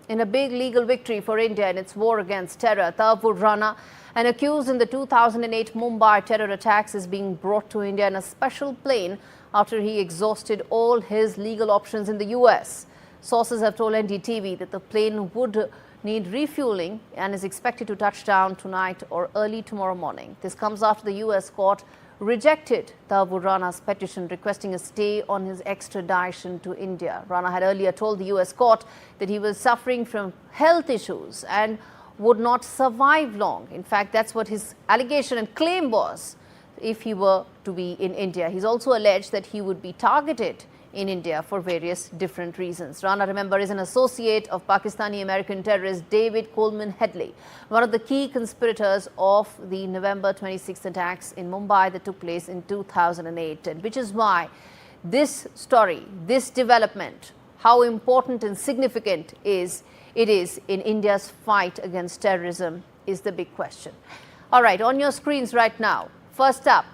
in a big legal victory for India in its war against terror. Tahawwur Rana, an accused in the 2008 Mumbai terror attacks, is being brought to India in a special plane after he exhausted all his legal options in the US. Sources have told NDTV that the plane would need refueling and is expected to touch down tonight or early tomorrow morning. This comes after the US court rejected Tahawwur Rana's petition requesting a stay on his extradition to India. Rana had earlier told the US court that he was suffering from health issues and would not survive long. In fact, that's what his allegation and claim was if he were to be in India. He's also alleged that he would be targeted in India for various different reasons. Rana, remember, is an associate of Pakistani-American terrorist David Coleman Headley, one of the key conspirators of the November 26th attacks in Mumbai that took place in 2008, and which is why this story, this development, how important and significant it is in India's fight against terrorism is the big question. All right, on your screens right now, first up,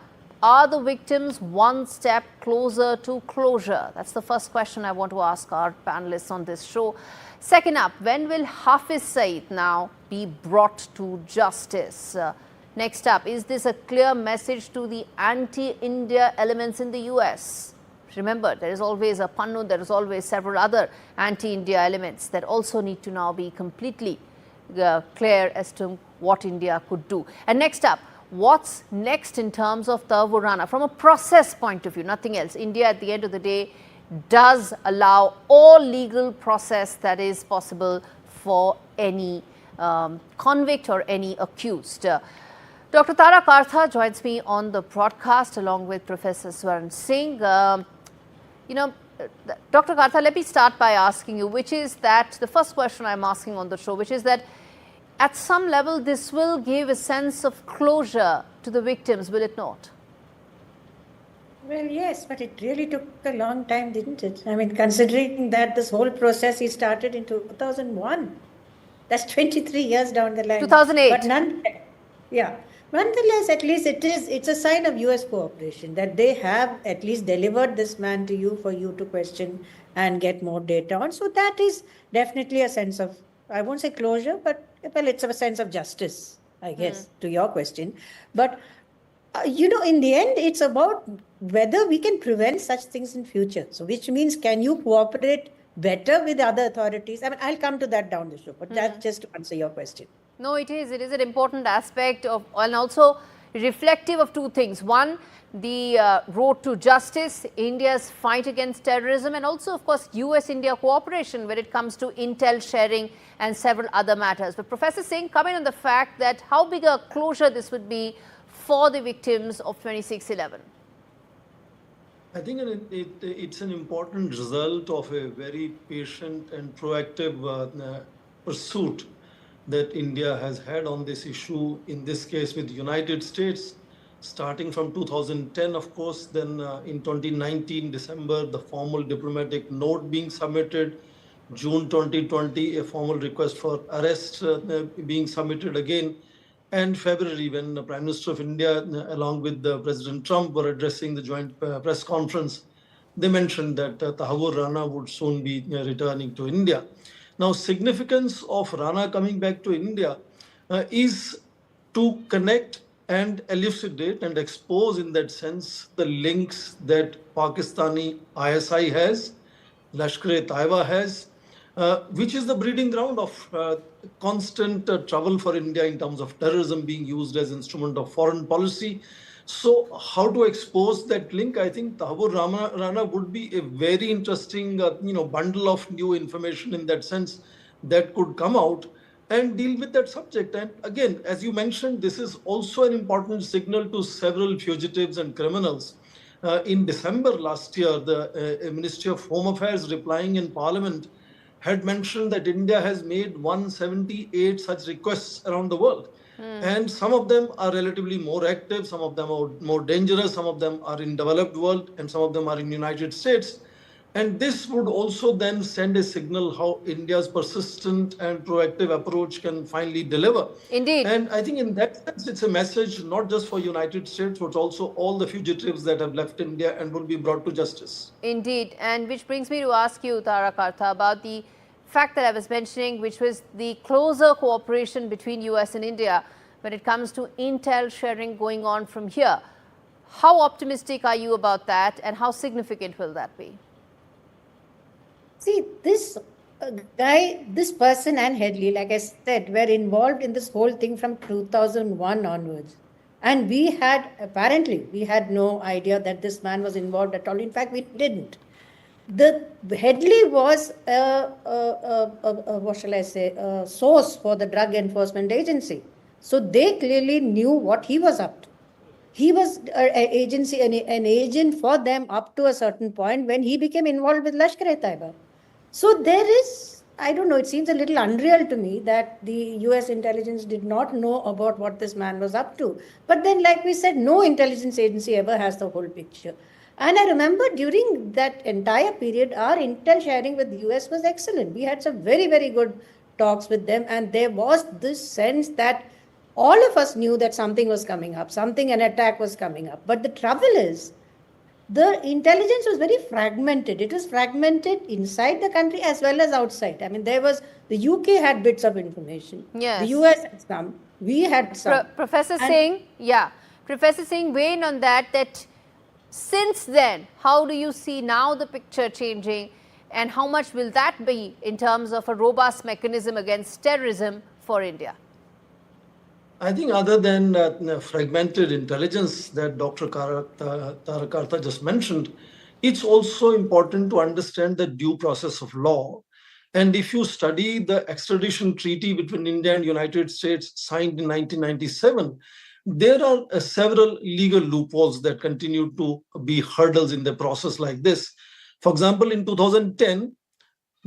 are the victims one step closer to closure? That's the first question I want to ask our panelists on this show. Second up, when will Hafiz Saeed now be brought to justice? Next up, is this a clear message to the anti-India elements in the US? Remember, there is always a Pannu, there is always several other anti-India elements that also need to now be completely clear as to what India could do. And next up, what's next in terms of Tahawwur Rana from a process point of view, nothing else? India, at the end of the day, does allow all legal process that is possible for any convict or any accused. Dr. Tara Kartha joins me on the broadcast along with Professor Swaran Singh. Dr. Kartha, let me start by asking you, which is that the first question I'm asking on the show, which is that at some level, this will give a sense of closure to the victims, will it not? Well, yes, but it really took a long time, didn't it? I mean, considering that this whole process he started in 2001, that's 23 years down the line. 2008. But nonetheless, at least it's a sign of US cooperation that they have at least delivered this man to you for you to question and get more data on. So that is definitely a sense of, I won't say closure, but well, it's a sense of justice, I guess, to your question. But, in the end, it's about whether we can prevent such things in future. So which means, can you cooperate better with other authorities? I mean, I'll come to that down the show, but that's just to answer your question. No, it is. It is an important aspect of, and also reflective of two things. One, the road to justice, India's fight against terrorism, and also, of course, US-India cooperation when it comes to intel sharing and several other matters. But Professor Singh, comment on the fact that how big a closure this would be for the victims of 26/11. I think it's an important result of a very patient and proactive pursuit that India has had on this issue, in this case with the United States, starting from 2010, of course, then in 2019, December, the formal diplomatic note being submitted, June 2020, a formal request for arrest being submitted again, and February, when the Prime Minister of India, along with President Trump, were addressing the joint press conference, they mentioned that Tahawwur Rana would soon be returning to India. Now, significance of Rana coming back to India is to connect and elucidate and expose, in that sense, the links that Pakistani ISI has, Lashkar-e-Taiba has, which is the breeding ground of constant trouble for India in terms of terrorism being used as instrument of foreign policy. So how to expose that link? I think Tahawwur Rana would be a very interesting bundle of new information in that sense that could come out and deal with that subject. And again, as you mentioned, this is also an important signal to several fugitives and criminals. In December last year, the Ministry of Home Affairs, replying in Parliament, had mentioned that India has made 178 such requests around the world. And some of them are relatively more active, some of them are more dangerous, some of them are in developed world, and some of them are in United States. And this would also then send a signal how India's persistent and proactive approach can finally deliver. Indeed. And I think in that sense, it's a message not just for United States, but also all the fugitives that have left India and will be brought to justice. Indeed. And which brings me to ask you, Tara Kartha, about the fact that I was mentioning, which was the closer cooperation between US and India when it comes to intel sharing going on from here. How optimistic are you about that, and how significant will that be? See, this this person and Headley, like I said, were involved in this whole thing from 2001 onwards. And we had no idea that this man was involved at all. In fact, we didn't. The Headley was what shall I say, a source for the Drug Enforcement Agency. So they clearly knew what he was up to. He was an agent for them up to a certain point when he became involved with Lashkar-e-Taiba. So there is, I don't know, it seems a little unreal to me that the US intelligence did not know about what this man was up to. But then, like we said, no intelligence agency ever has the whole picture. And I remember during that entire period, our intel sharing with the US was excellent. We had some very, very good talks with them. And there was this sense that all of us knew that something was coming up, an attack was coming up. But the trouble is, the intelligence was very fragmented. It was fragmented inside the country as well as outside. I mean, the UK had bits of information. Yes. The US had some. We had some. Professor Singh, Professor Singh, weigh in on that since then, how do you see now the picture changing, and how much will that be in terms of a robust mechanism against terrorism for India? I think other than fragmented intelligence that Dr. Kartha just mentioned, it's also important to understand the due process of law. And if you study the extradition treaty between India and United States signed in 1997, there are several legal loopholes that continue to be hurdles in the process like this. For example, in 2010,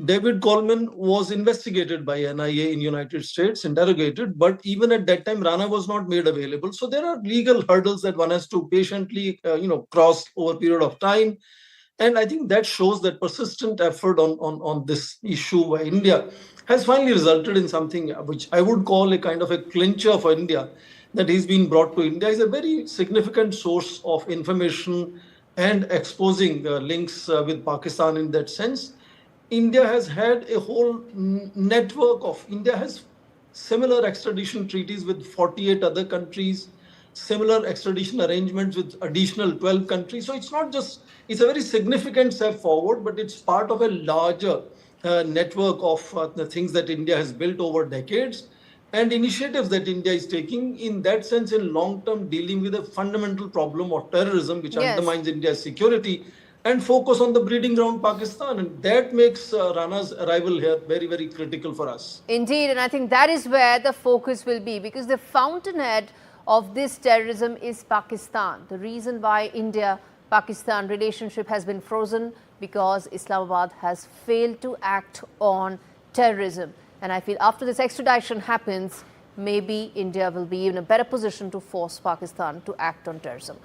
David Coleman was investigated by NIA in United States, interrogated, but even at that time, Rana was not made available. So there are legal hurdles that one has to patiently, cross over a period of time. And I think that shows that persistent effort on this issue by India has finally resulted in something which I would call a kind of a clincher for India, that he's been brought to India is a very significant source of information and exposing links with Pakistan in that sense. India has had a whole network India has similar extradition treaties with 48 other countries, similar extradition arrangements with additional 12 countries. So it's a very significant step forward, but it's part of a larger network of the things that India has built over decades and initiatives that India is taking in that sense in long-term dealing with a fundamental problem of terrorism, which undermines India's security, and focus on the breeding ground Pakistan. And that makes Rana's arrival here very, very critical for us. Indeed, and I think that is where the focus will be, because the fountainhead of this terrorism is Pakistan. The reason why India-Pakistan relationship has been frozen, because Islamabad has failed to act on terrorism. And I feel after this extradition happens, maybe India will be in a better position to force Pakistan to act on terrorism.